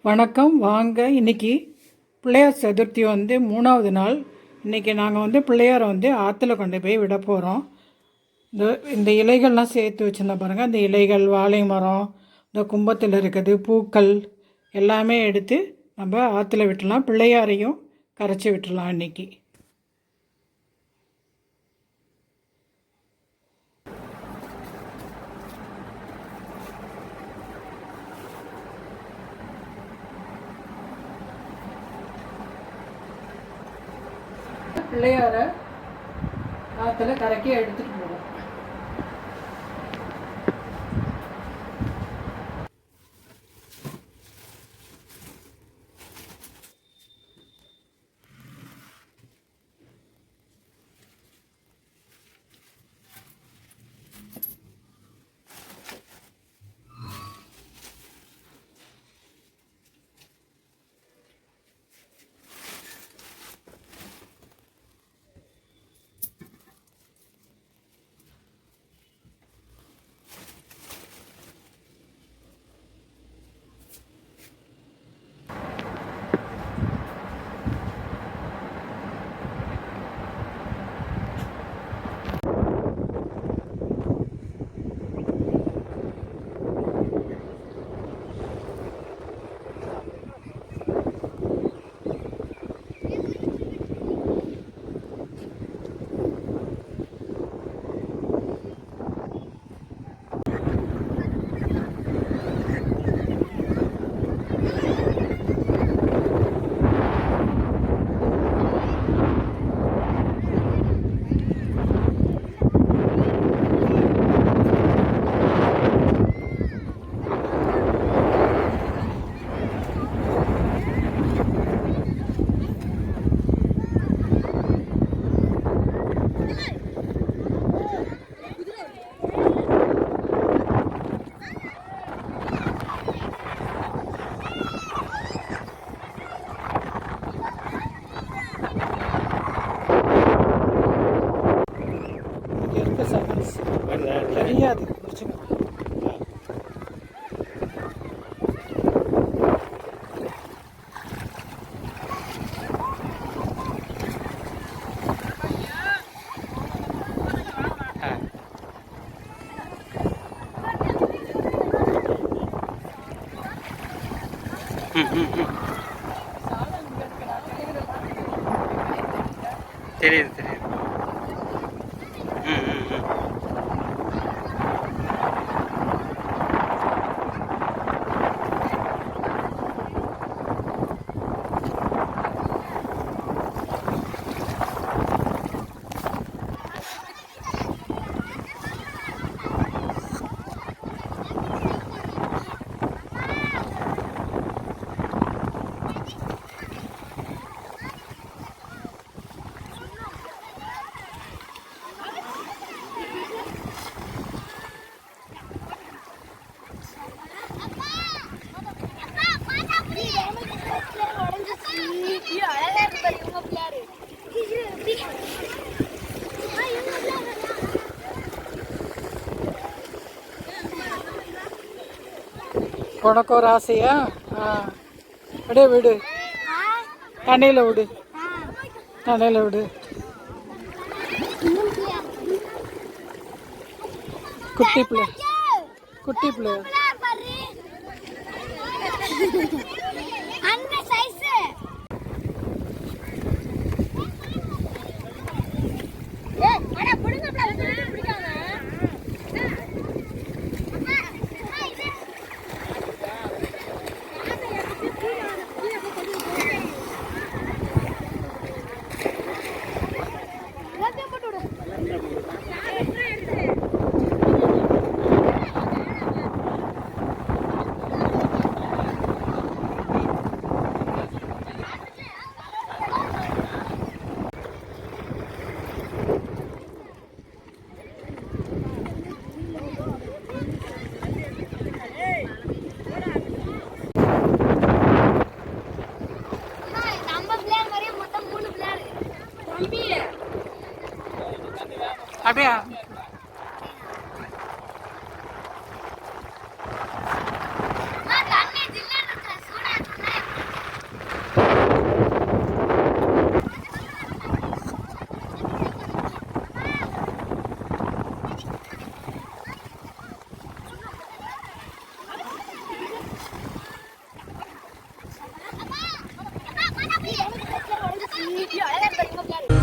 வணக்கம். வாங்க, இன்றைக்கி பிள்ளையார் சதுர்த்தி மூணாவது நாள். இன்றைக்கி நாங்கள் பிள்ளையாரை ஆற்றுல கொண்டு போய் விட போகிறோம். இந்த இலைகள்லாம் சேர்த்து வச்சுருந்தோம் பாருங்கள். இந்த இலைகள், வாழை மரம், இந்த கும்பத்தில் இருக்குது பூக்கள் எல்லாமே எடுத்து நம்ம ஆற்றுல விட்டுடலாம். பிள்ளையாரையும் கரைச்சி விட்டுடலாம் இன்றைக்கி. பிள்ளையாரை ஆற்றுல கரைக்கி எடுத்துகிட்டு போவோம். தெரியாது தெரியுது தெரியுது. உனக்கு ஒரு ஆசையா? அப்படியே விடு, தண்ணியில் விடு, தண்ணியில் விடு. குட்டி பிள்ளை, குட்டி பிள்ளை. அழகா இருக்கு பாருங்க.